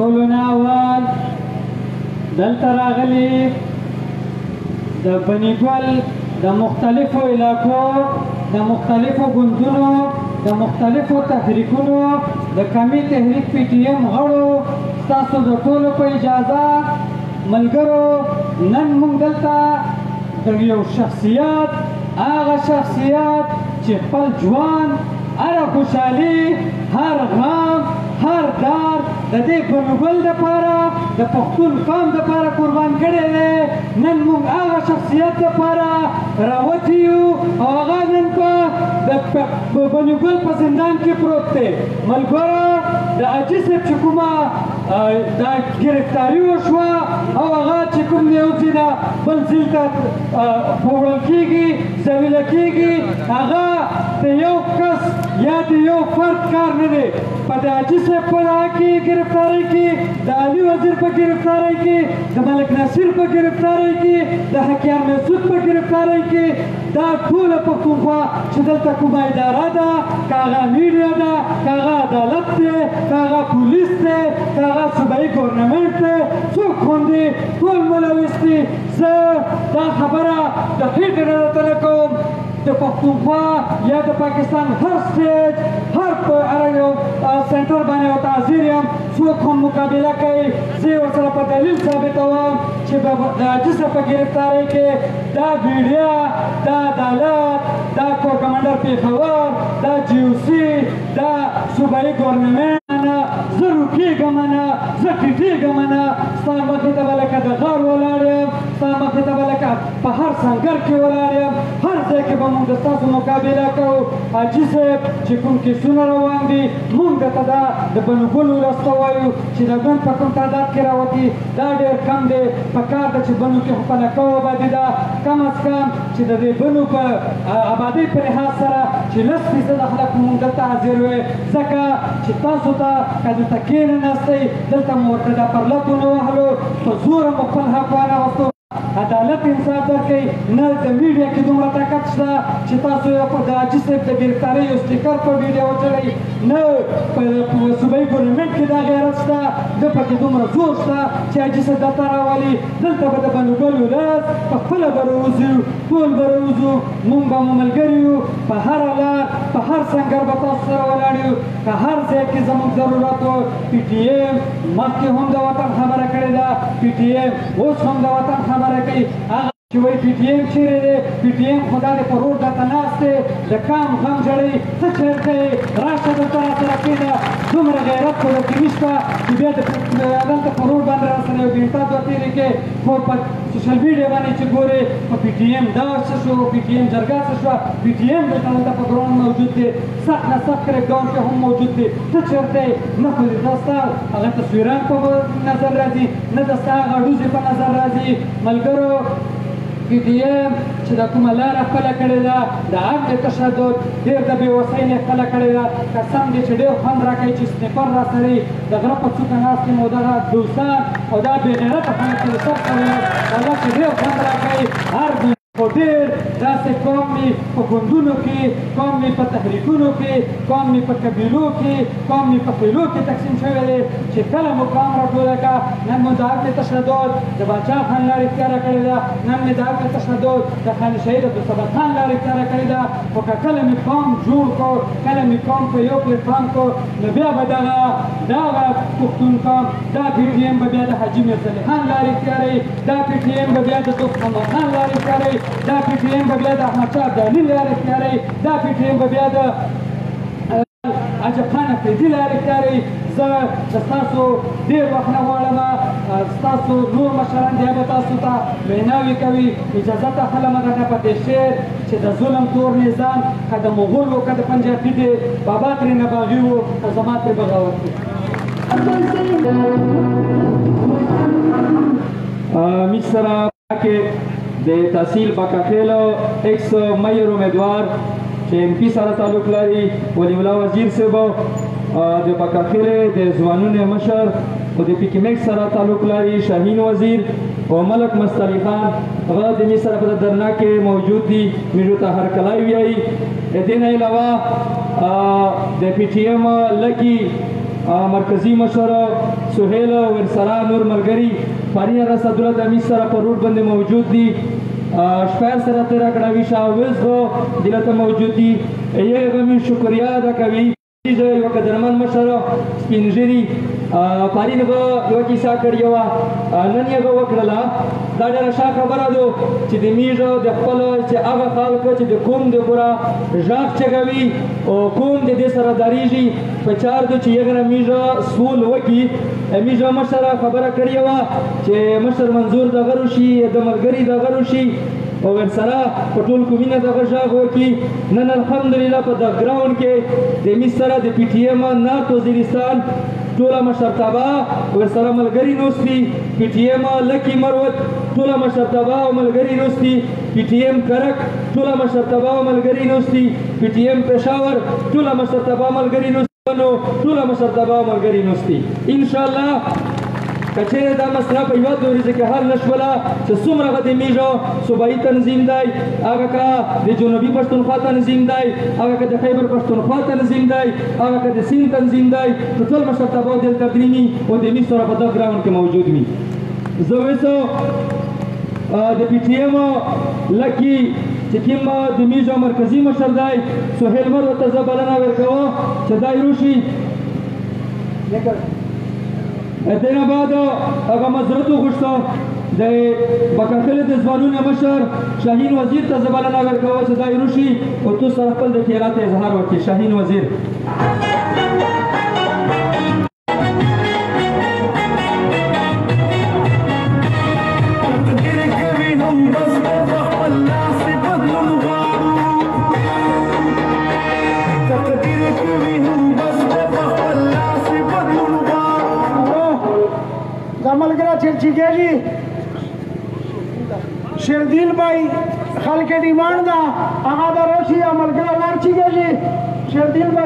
ټولو نه اول دلته راغلي د بني ګل د مختلفو علاقو د مختلفو ګوندونو د مختلفو تحریکونو د قومي تحریک پی ټي ایم غړو ستاسو د ټولو په اجازه ملګرو نن موږ دلته د یو شخصیت هغه شخصیت چې خپل ژوند هره خوشحالي هر غم هر درد د دې بنو ګل دپاره د پښتون قوم دپاره قربان کړی دی نن موږ هغه شخصیت دپاره راوتي یو او هغه نن په بنو ګل په زندان کې پروت دی ملګرو د حاجي صاحب چې کومه دا ګرفتاري وشوه او هغه چې کوم دی یو ځای نه بل ځای ته وړل کېږي ذلیله کېږي هغه د یو کس یا د یو فرد کار نه دی په د حاجي صاحب په دغه کې ګرفتارۍ کې د علي وزیر په ګرفتارۍ کې د ملک نصیر په ګرفتارۍ کې د حکیار مسعود په ګرفتارۍ کې دا ټوله پښتونخوا چې دلته کومه اداره ده که هغه میډیا ده که هغه عدالت دی که هغه پولیس دی که هغه صوبایي ګورنمنټ دی څوک خوندي ټول ملوث دي زه دا خبره د خېټې نه درته نه کوم د پښتونخوا یا د پاکستان هر سټیټ هر یو سنټر باندې ورته حاضر یم څوک هم مقابله کوي زه یې ورسره په دلیل ثابتوم چې د حاجي صاحب په ګرفتارۍ کې دا میډیا دا عدالت دا کور کمانډر پېښور دا جي او سي دا صوبایي ګورنمنټ نه زه روکېږم نه زه ټیټېږم نه ستا مخې ته به لکه د غار ولاړ یم ستا مخې ته به لکه په هر سنګر کې ولاړ یم هر ځای کې به موږ د ستاسو مقابله کوو حاجي صاحب چې کوم کیسونه روان دي موږ درته دا د بنو ګل ولس ته وایو چې د ګوند په کوم تعداد کې راوتي دا ډېر کم دی پکار ده چې بنو کې خو په نکو آبادي ده کم از کم چې د دې بنو په آبادۍ په لحاظ سره چې 10% خلک موږ دلته حاضر وي ځکه چې تاسو ته که دلته کښېناستئ دلته مو ورته دا پرلت ونه وهلو په زوره مو خپل حق وانهغوستو عدالت انصاف درکوي نه د میډیا کې دومره طاقت شته چې تاسو د حاجي صاحب د ګرفتارۍ یو سټیکر په میډیا وچړئ نه په صوبایي ګورنمنټ کې دا غیرت شته نه پکې دومره زور شته چې حاجي صاحب دلته راولي دلته به د بنو ګل ولس په خپله به راوځو ټول به راوځو موږ به مو ملګري یو په هره لار په هر سنګر به تاسو سره ولاړ یو که هر ځای کې زموږ ضرورت و پي ټي ایم مخکې هم د وطن خبره کړې ده پي ټي ایم اوس هم د وطن خبره کوي هغه چې وایي پي ټي ایم چیرې دی پي ټي ایم خو دا دی په روډ دلته ناست دی د کام غم ژړئ څه چېرته یې راشه دلته راسره کښېنه دومره غیرت خو درکې نشته چې بیا دلته په روډ باندې راسره یو ګنټه دوه تېرې کې خو په سوشل میډیا باندې چې ګورې په پي ټي ایم دا څه شو پي ټي ایم جرګه څه شوه پي ټي ایم دلته په ګراوند موجود دی سخت نه سخت کرکډاون کې هم موجود دی ته چېرته یې نه خو دا ستا هغه تصویران په نظر راځي نه د ستا هغه ډوزې په نظر راځي ملګرو پي ټي ایم چې دا کومه لاره خپله کړې ده د عدل تشدد ډېر د بېوسۍ نه خپله کړې ده قسم دی چې ډېر خوند راکوي چې سنیپر راسره وي د غره په څوکه ناست یم او دغه دوستان او دا بېغیرته خلک چې د سر سره وي هغه چې ډېر خوند راکوي هر خو ډېر داسې قوم مې په ګوندونو کې قوم مې په تحریکونو کې قوم مې په قبیلو کې قوم مې په قبیلو کې تقسیم شوی دی چې کله مو قوم راټوله کړه نن مو د عدل تشدد د باچا خان لار اختیاره کړې ده نن مې د عدل تشدد د خان شهید عبدالصمد خان لار اختیاره کړې ده خو که کله مې قوم جوړ کړو کله مې قوم په یو پلیټفارم کړو نو بیا به دغه پښتون قوم دا پي ټي ایم به بیا د حاجي میرزلي خان لار اختیاروي دا پي ټي ایم به بیا د دوست محمد خان لار اختیاروي دا پي ټي ایم به بیا د احمدشاه ابدالي لار اختیاروي دا پي ټي ایم به بیا د عجب خان افریدي لار اختیاروي زه د ستاسو ډېر وخت نه غواړم ستاسو نور مشران دی به تاسو ته ویناوې کوي اجازه ته خلمه درنه په دې شعر چې د ظلم تور نظام که د مغول و که د پنجابي دی بابا ترې نه باغي و او زما ترې بغاوت دی امید سره کې د تحصیل باقاخیلو ایکس میر امیدوار چې ایم پي سره تعلق لري ولی الله وزیر صاحب د باقاخیلې د ځوانونو مشر او د پي کې میکس سره تعلق لري شاهین وزیر او ملک مستعلی خان هغه د می سره په درنا کې موجود دي میرو ته هر کلای ویایي د دې نه علاوه د پي ټي ایم لکی مرکزی مشر سهیل ورسره نور ملګري فارین رس عبدالله د امید سره په روډ باندې موجود دي شپیر سره تیره کړه وي شاوز خو دلته موجود دي یې غمی شکریا ادا کوي یو قدرمن مشر سپین ږیري فارین به یوه کیسه کړې وه نن یې هغه وکړله دا ډېره ښه خبره ده چې د میږه د خپل چې هغه خلک چې د قوم د پوره غږ چغوي او قوم د دې سره درېږي په چار ده چې یغه میږه سول وکړي میږه مشر خبره کړې وه چې مشر منظور دغه روشي د ملګري دغه روشي او ورسره په ټول کومینه دغه غږ وکړي نن الحمدلله په دغه ګراوند کې د مس سره د پی ټي ایم نارت وزیرستان ټوله مشرتابه ورسره ملګري نوستي پی ټي ایم لکی مروت ټوله مشرتابه او ملګري نوستي پی ټي ایم کرک ټوله مشرتابه او ملګري نوستي پی ټي ایم پېښور ټوله مشرتابه ملګري نوستي ټوله مشرتابه ملګري نوستي ان شاء الله کچېرې دا مسله په یوه دورې کې حل نه شوله چې څومره هغه د میږو صوبایي تنظیم دی هغه که د جنوبي پښتونخوا تنظیم دی هغه که د خیبر پښتونخوا تنظیم دی هغه که د سیند تنظیم دی نو ټول مشرتابه دلته درېني او د میږ سره په دغه ګراوند کې موجود وي زه ویسو د پی ټي ایم لکي چې کوم د میږو مرکزي مشر دی سهیل مر ورته زه بلنه ورکوم چې دی روشي دینا بعد هغه مزرت وغوښته د بکاخلې د ځوانونو مشر شاهین وزیر ته زه بلنه ورکوم چې دی روشي او تو سره خپل د خیالات اظهار وکړي شاهین وزیر ملګرا چرچیږي شیردیل بھائی خلک ډیمانډ دا هغه د روشي ملګرا ورچیږي شیردیل بھائی